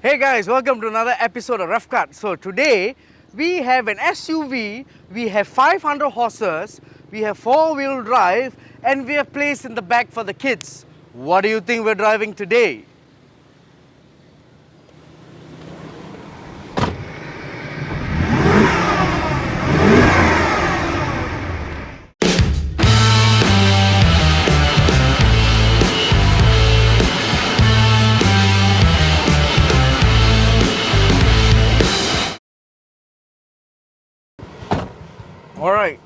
Hey guys, welcome to another episode of Rough Cut. So today we have an SUV, we have 500 horses, we have 4-wheel drive, and we have place in the back for the kids. What do you think we're driving today? Alright,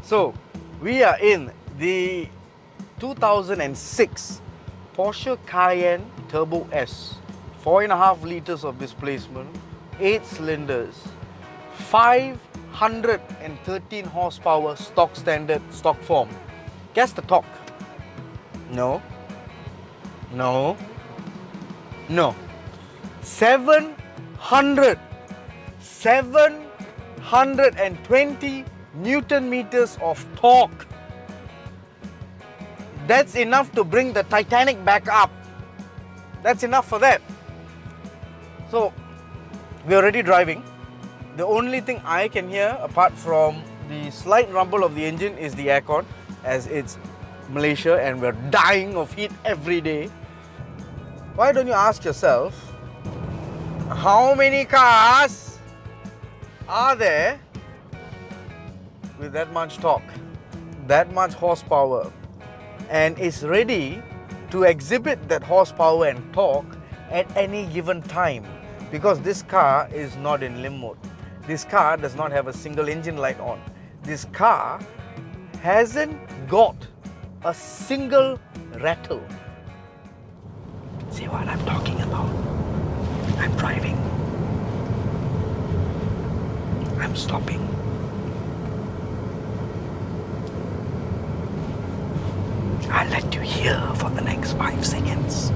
so we are in the 2006 Porsche Cayenne Turbo S. 4.5 liters of displacement, 8 cylinders, 513 horsepower, stock standard, stock form. Guess the torque. No. 720 Newton meters of torque. That's enough to bring the Titanic back up. That's enough for that. So we're already driving. The only thing I can hear apart from the slight rumble of the engine is the aircon, as it's Malaysia and we're dying of heat every day. Why don't you ask yourself, how many cars are there with that much torque, that much horsepower, and is ready to exhibit that horsepower and torque at any given time? Because this car is not in limp mode. This car does not have a single engine light on. This car hasn't got a single rattle. See what I'm talking about? I'm driving. I'm stopping. I'll let you hear for the next 5 seconds.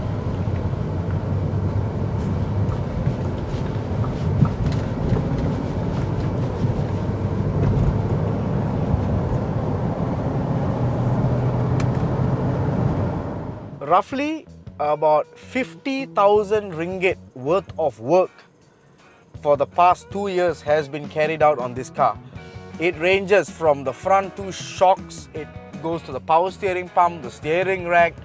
Roughly about 50,000 ringgit worth of work for the past 2 years has been carried out on this car. It ranges from the front 2 shocks, it goes to the power steering pump, the steering rack,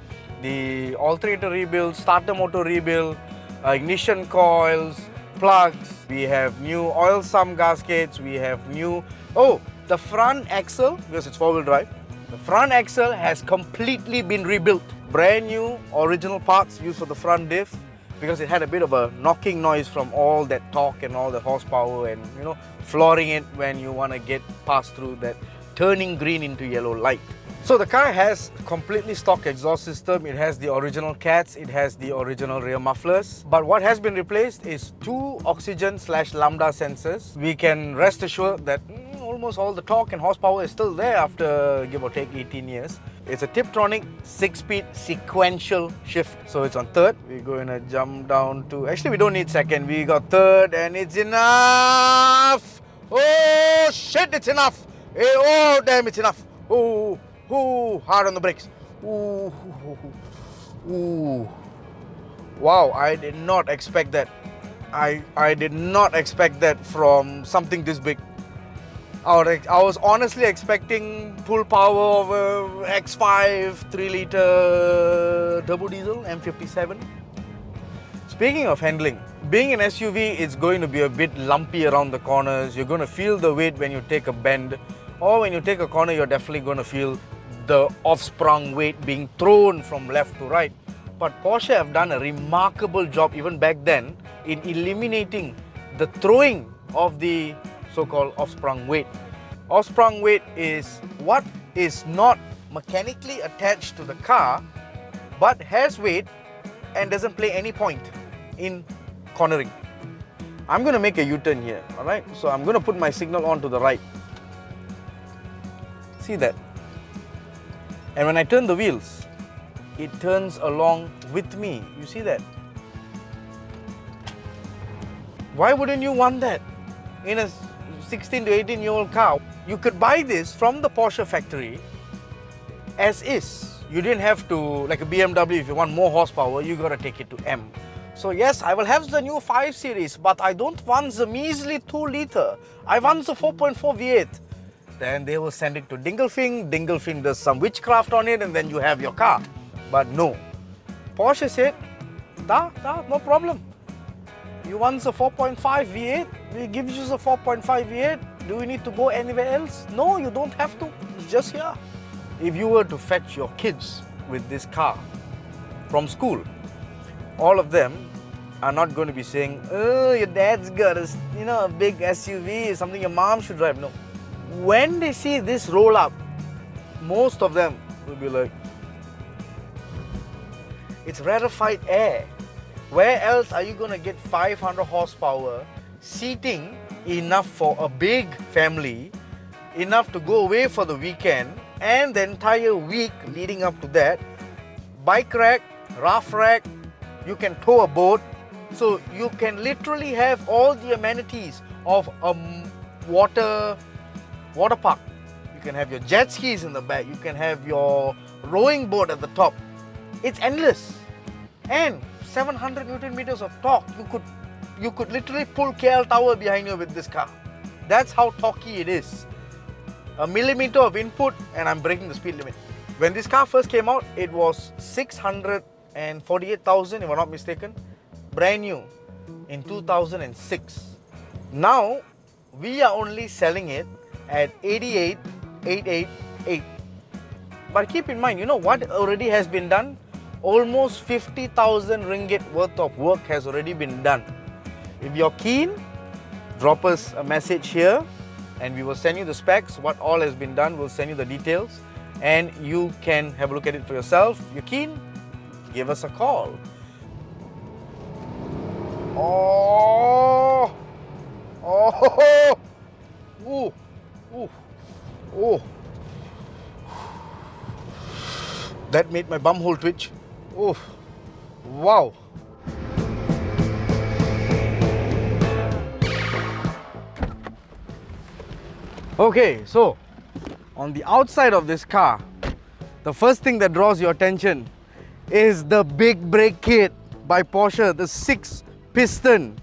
the alternator rebuild, starter motor rebuild, ignition coils, plugs. We have new oil sump gaskets, we have new... Oh, the front axle, because it's 4-wheel drive, the front axle has completely been rebuilt. Brand new original parts used for the front diff, because it had a bit of a knocking noise from all that torque and all the horsepower and, you know, flooring it when you want to get past through that turning green into yellow light. So the car has completely stock exhaust system, it has the original cats, it has the original rear mufflers. But what has been replaced is 2 oxygen/lambda sensors. We can rest assured that almost all the torque and horsepower is still there after give or take 18 years. It's a Tiptronic 6-speed sequential shift. So it's on third. We're going to jump down to... Actually, we don't need second. We got third and it's enough. Oh, shit, it's enough. Oh, damn, it's enough. Oh, hard on the brakes. Ooh. Wow, I did not expect that. I did not expect that from something this big. I was honestly expecting full power of a X5 3-litre turbo diesel M57. Speaking of handling, being an SUV, it's going to be a bit lumpy around the corners. You're going to feel the weight when you take a bend, or when you take a corner, you're definitely going to feel the off-sprung weight being thrown from left to right. But Porsche have done a remarkable job even back then in eliminating the throwing of the so-called off-sprung weight. Off-sprung weight is what is not mechanically attached to the car but has weight and doesn't play any point in cornering. I'm going to make a U-turn here, alright? So I'm going to put my signal on to the right. See that? And when I turn the wheels, it turns along with me. You see that? Why wouldn't you want that in a 16 to 18-year-old car? You could buy this from the Porsche factory as is. You didn't have to, like a BMW, if you want more horsepower, you got to take it to M. So yes, I will have the new 5 Series, but I don't want the measly 2 litre. I want the 4.4 V8. Then they will send it to Dingelfing. Dingelfing does some witchcraft on it and then you have your car. But no. Porsche said, no problem. You want the 4.5 V8? We give you the 4.5 V8. Do we need to go anywhere else? No, you don't have to. It's just here. If you were to fetch your kids with this car from school, all of them are not going to be saying, oh, your dad's got a, a big SUV, something your mom should drive. No. When they see this roll up, most of them will be like, it's rarefied air. Where else are you going to get 500 horsepower, seating enough for a big family, enough to go away for the weekend and the entire week leading up to that? Bike rack, rough rack, you can tow a boat. So you can literally have all the amenities of a water park. You can have your jet skis in the back. You can have your rowing boat at the top. It's endless. And 700 Newton meters of torque. You could literally pull KL Tower behind you with this car. That's how torquey it is. A millimeter of input and I'm breaking the speed limit. When this car first came out, it was 648,000 if I'm not mistaken. Brand new in 2006. Now we are only selling it at 88,888. But keep in mind, you know what already has been done? Almost 50,000 ringgit worth of work has already been done. If you're keen, drop us a message here and we will send you the specs, what all has been done. We'll send you the details and you can have a look at it for yourself. If you're keen, give us a call. Oh, oh, ooh, ooh, oh. That made my bumhole twitch. Oh, wow. Okay, so on the outside of this car, the first thing that draws your attention is the big brake kit by Porsche, the 6-piston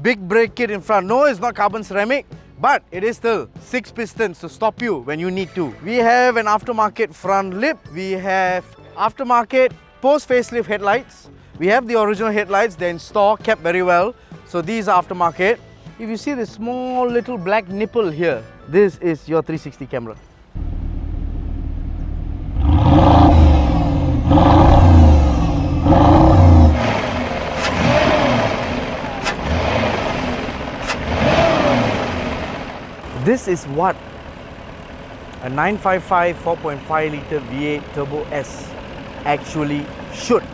big brake kit in front. No, it's not carbon ceramic, but it is still 6 pistons to stop you when you need to. We have an aftermarket front lip. We have aftermarket post-facelift headlights. We have the original headlights. They're in store, kept very well. So these are aftermarket. If you see this small little black nipple here, this is your 360 camera. This is what a 955 4.5 litre V8 Turbo S actually should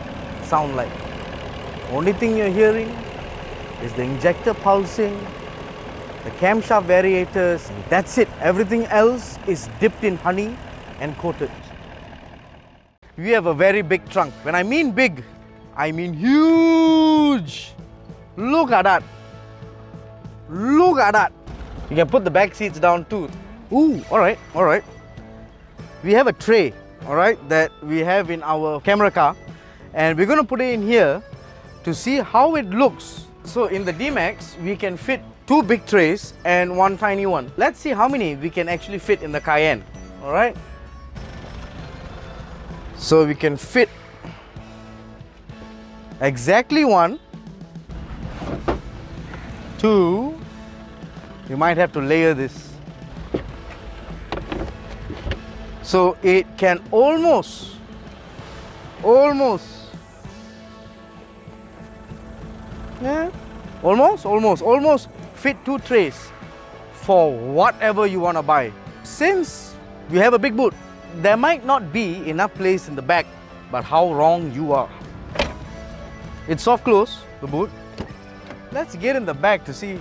sound like. Only thing you're hearing is the injector pulsing, the camshaft variators, and that's it. Everything else is dipped in honey and coated. We have a very big trunk. When I mean big, I mean huge. Look at that. Look at that. You can put the back seats down too. Ooh, alright, alright. We have a tray, alright, that we have in our camera car. And we're going to put it in here to see how it looks. So in the D-Max, we can fit 2 big trays and 1 tiny one. Let's see how many we can actually fit in the Cayenne, alright. So we can fit exactly 1, 2, you might have to layer this. So it can almost fit 2 trays for whatever you want to buy. Since we have a big boot, there might not be enough place in the back, but how wrong you are. It's soft close, the boot. Let's get in the back to see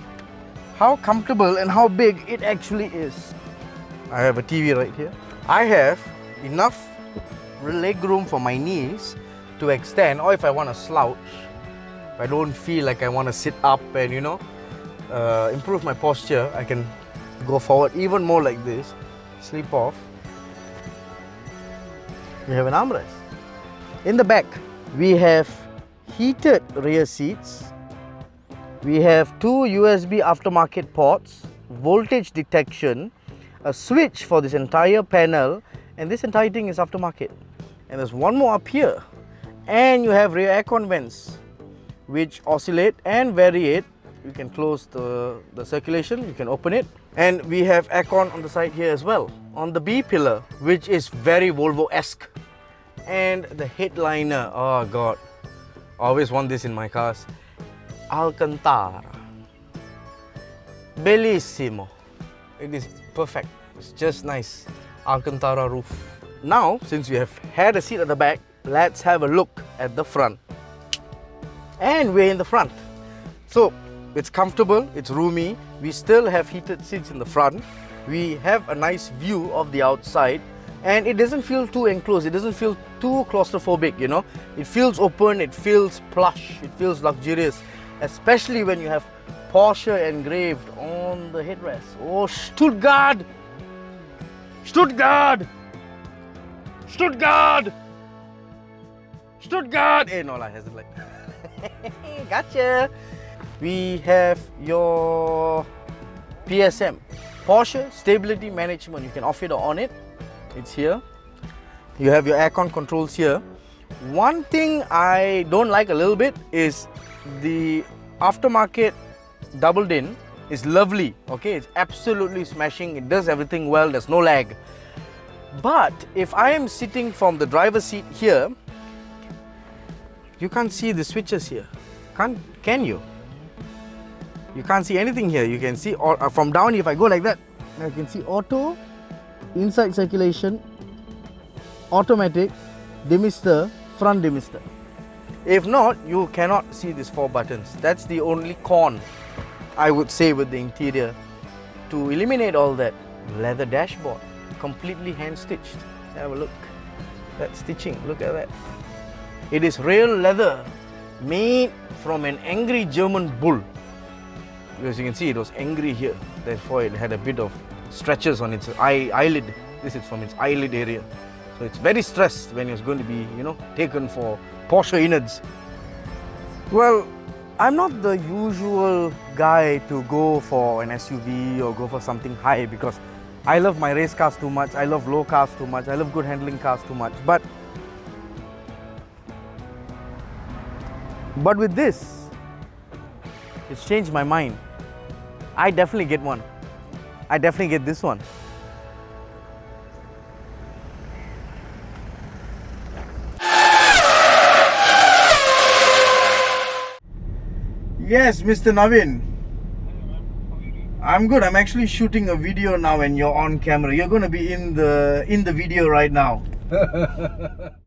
how comfortable and how big it actually is. I have a TV right here. I have enough leg room for my knees to extend, or if I want to slouch, if I don't feel like I want to sit up and improve my posture, I can go forward even more like this, sleep off. We have an armrest. In the back, we have heated rear seats. We have 2 USB aftermarket ports, voltage detection, a switch for this entire panel, and this entire thing is aftermarket. And there's one more up here. And you have rear aircon vents, which oscillate and variate. You can close the circulation, you can open it. And we have aircon on the side here as well, on the B pillar, which is very Volvo-esque. And the headliner, oh god, I always want this in my cars. Alcantara. Bellissimo. It is perfect. It's just nice. Alcantara roof. Now, since we have had a seat at the back, let's have a look at the front. And we're in the front. So, it's comfortable, it's roomy. We still have heated seats in the front. We have a nice view of the outside. And it doesn't feel too enclosed, it doesn't feel too claustrophobic, you know. It feels open, it feels plush, it feels luxurious. Especially when you have Porsche engraved on the headrest. Oh, Stuttgart! Stuttgart! Stuttgart! Stuttgart! Eh, no, has it like. Gotcha! We have your PSM, Porsche Stability Management. You can off it or on it. It's here. You have your aircon controls here. One thing I don't like a little bit is the aftermarket doubled in is lovely. Okay, it's absolutely smashing. It does everything well. There's no lag. But if I am sitting from the driver's seat here, you can't see the switches here. Can you? You can't see anything here. You can see from down. If I go like that, I can see auto, inside circulation, automatic, demister, front demister. If not, you cannot see these 4 buttons. That's the only con I would say with the interior. To eliminate all that, leather dashboard, completely hand stitched. Have a look. That stitching, look at that. It is real leather, made from an angry German bull. As you can see, it was angry here. Therefore, it had a bit of stretches on its eyelid. This is from its eyelid area. So it's very stressed when it's going to be, you know, taken for Porsche innards. Well, I'm not the usual guy to go for an SUV or go for something high because I love my race cars too much, I love low cars too much, I love good handling cars too much. But with this, it's changed my mind. I definitely get one. I definitely get this one. Yes, Mr. Navin. I'm good. I'm actually shooting a video now and you're on camera. You're going to be in the video right now.